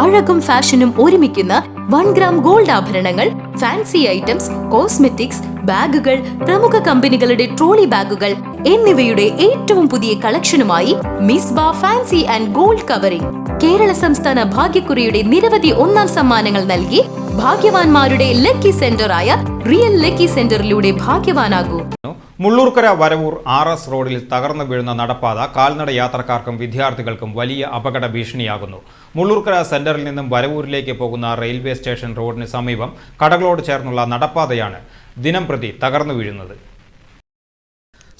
അഴകും ഫാഷനും ഒരുമിക്കുന്ന 1 gram gold ആഭരണങ്ങൾ, ഫാൻസി ഐറ്റംസ്, കോസ്മെറ്റിക്സ്, ബാഗുകൾ, പ്രമുഖ കമ്പനികളുടെ ട്രോളി ബാഗുകൾ എന്നിവയുടെ ഏറ്റവും പുതിയ കളക്ഷനുമായി Misba fancy and gold covering Kerala സംസ്ഥാന ഭാഗ്യക്കുറിയുടെ നിരവധി ഒന്നാം സമ്മാനങ്ങൾ നൽകി ഭാഗ്യവാന്മാരുടെ ലക്കി സെന്ററായ റിയൽ ലക്കി സെന്ററിലൂടെ ഭാഗ്യവാനാകൂ. മുള്ളൂർക്കര വരവൂർ RS റോഡിൽ തകർന്നു വീഴുന്ന നടപ്പാത കാൽനട യാത്രക്കാർക്കും വിദ്യാർത്ഥികൾക്കും വലിയ അപകട ഭീഷണിയാകുന്നു. മുള്ളൂർക്കര സെന്ററിൽ നിന്നും വരവൂരിലേക്ക് പോകുന്ന റെയിൽവേ സ്റ്റേഷൻ റോഡിന് സമീപം കടകളോട് ചേർന്നുള്ള നടപ്പാതയാണ് ദിനംപ്രതി തകർന്നു വീഴുന്നത്.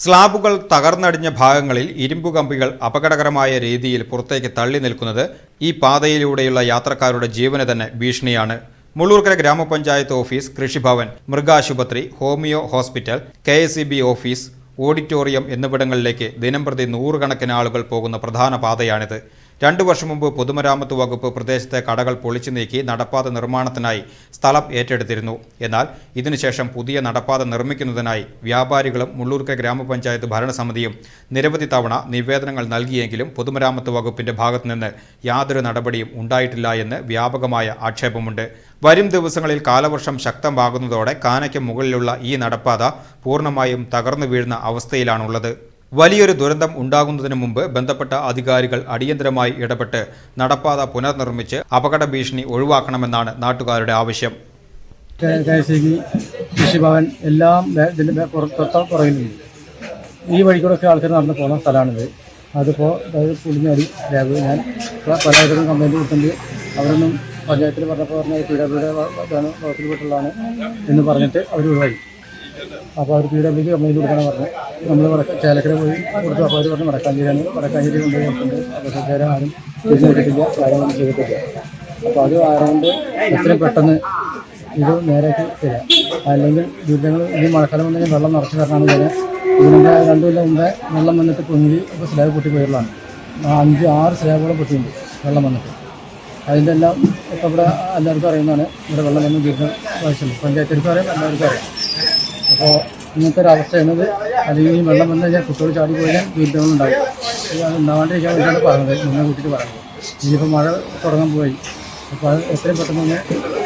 സ്ലാബുകൾ തകർന്നടിഞ്ഞ ഭാഗങ്ങളിൽ ഇരുമ്പു കമ്പികൾ അപകടകരമായ രീതിയിൽ പുറത്തേക്ക് തള്ളി നിൽക്കുന്നത് ഈ പാതയിലൂടെയുള്ള യാത്രക്കാരുടെ ജീവന് തന്നെ ഭീഷണിയാണ്. മുള്ളൂർക്കര ഗ്രാമപഞ്ചായത്ത് ഓഫീസ്, കൃഷിഭവൻ, മൃഗാശുപത്രി, homeo hospital, KSEB office, auditorium എന്നിവിടങ്ങളിലേക്ക് ദിനംപ്രതി നൂറുകണക്കിന് ആളുകൾ പോകുന്ന പ്രധാന പാതയാണിത്. 2 വർഷം മുമ്പ് പൊതുമരാമത്ത് വകുപ്പ് പ്രദേശത്തെ കടകൾ പൊളിച്ചു നീക്കി നടപ്പാത നിർമ്മാണത്തിനായി സ്ഥലം ഏറ്റെടുത്തിരുന്നു. എന്നാൽ ഇതിനുശേഷം പുതിയ നടപ്പാത നിർമ്മിക്കുന്നതിനായി വ്യാപാരികളും മുള്ളൂർക്കര ഗ്രാമപഞ്ചായത്ത് ഭരണസമിതിയും നിരവധി തവണ നിവേദനങ്ങൾ നൽകിയെങ്കിലും പൊതുമരാമത്ത് വകുപ്പിന്റെ ഭാഗത്തുനിന്ന് യാതൊരു നടപടിയും ഉണ്ടായിട്ടില്ല എന്ന് വ്യാപകമായ ആക്ഷേപമുണ്ട്. വരും ദിവസങ്ങളിൽ കാലവർഷം ശക്തമാകുന്നതോടെ കാനയ്ക്ക് മുകളിലുള്ള ഈ നടപ്പാത പൂർണ്ണമായും തകർന്നു വീഴുന്ന അവസ്ഥയിലാണുള്ളത്. വലിയൊരു ദുരന്തം ഉണ്ടാകുന്നതിന് മുമ്പ് ബന്ധപ്പെട്ട അധികാരികൾ അടിയന്തരമായി ഇടപെട്ട് നടപ്പാത പുനർനിർമ്മിച്ച് അപകട ഭീഷണി ഒഴിവാക്കണമെന്നാണ് നാട്ടുകാരുടെ ആവശ്യം. കൃഷിഭവൻ എല്ലാം പുറകിലുണ്ട്. ഈ വഴിക്കൂടൊക്കെ ആൾക്കാർ നടന്നു പോകുന്ന സ്ഥലമാണിത്. അതിപ്പോൾ പുളിഞ്ഞടി ലാബ് ഞാൻ പലതരം കംപ്ലൈൻറ്റ് കൊടുത്തിട്ടുണ്ട്. അവരൊന്നും പഞ്ചായത്തിൽ പറഞ്ഞപ്പോൾ PWയുടെ വകുപ്പിൽപ്പെട്ടുള്ളതാണ് എന്ന് പറഞ്ഞിട്ട് അവർ ഒഴിവായി. അപ്പോൾ അവർ PWക്ക് കംപ്ലൈൻറ്റ് കൊടുക്കാനാണ് പറഞ്ഞത്. നമ്മൾ ചേലക്കര പോയി കൊടുത്തു. അപ്പോൾ അവർ പറഞ്ഞ് വടക്കാഞ്ചേരി കൊണ്ടുപോയി കൊടുത്തിട്ടുണ്ട്. അപ്പോൾ ചേര ആരും തിരിഞ്ഞെടുത്തിട്ടില്ല, കാര്യങ്ങളൊന്നും ചെയ്തിട്ടില്ല. അപ്പോൾ അത് ആയതുകൊണ്ട് എത്രയും പെട്ടെന്ന് ഇത് നേരാക്കി തരാം. അല്ലെങ്കിൽ ദുരിതങ്ങൾ ഈ മഴക്കാലം വന്നു വെള്ളം നിറച്ച് തരണമാണ് ഞാൻ. ഇതിൻ്റെ 2 കൊല്ലം മുമ്പേ വെള്ളം വന്നിട്ട് പൊങ്ങി ഇപ്പോൾ സ്ലാബ് പൊട്ടി പോയുള്ളതാണ്. 5-6 സ്ലാബുകളും പൊട്ടിയുണ്ട് വെള്ളം വന്നിട്ട്. അതിൻ്റെ എല്ലാം ഇപ്പോൾ ഇവിടെ എല്ലാവർക്കും അറിയുന്നതാണ്. ഇവിടെ വെള്ളം വന്ന് ദുരിതം ആവശ്യമുണ്ട്. പഞ്ചായത്തിലേക്ക് അറിയാം, എല്ലാവർക്കും അറിയാം. അപ്പോൾ ഇങ്ങനത്തെ ഒരു അവസ്ഥ എന്നത് അല്ലെങ്കിൽ ഈ വെള്ളം വന്നു കഴിഞ്ഞാൽ കുട്ടികൾ ചാടി പോയാൽ ദുരിതങ്ങളുണ്ടാകും. അത് ഉണ്ടാവാണ്ടിരിക്കാൻ വേണ്ടിയാണ് പറഞ്ഞത്, മുന്നേ കൂട്ടിയിട്ട് പറയുന്നത്. ഇനിയിപ്പോൾ മഴ തുടങ്ങാൻ പോയി. അപ്പോൾ അത് എത്രയും പെട്ടെന്ന് തന്നെ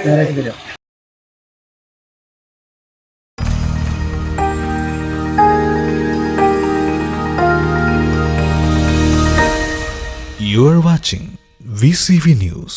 നേരാക്കി തരാം. You are watching VCV News.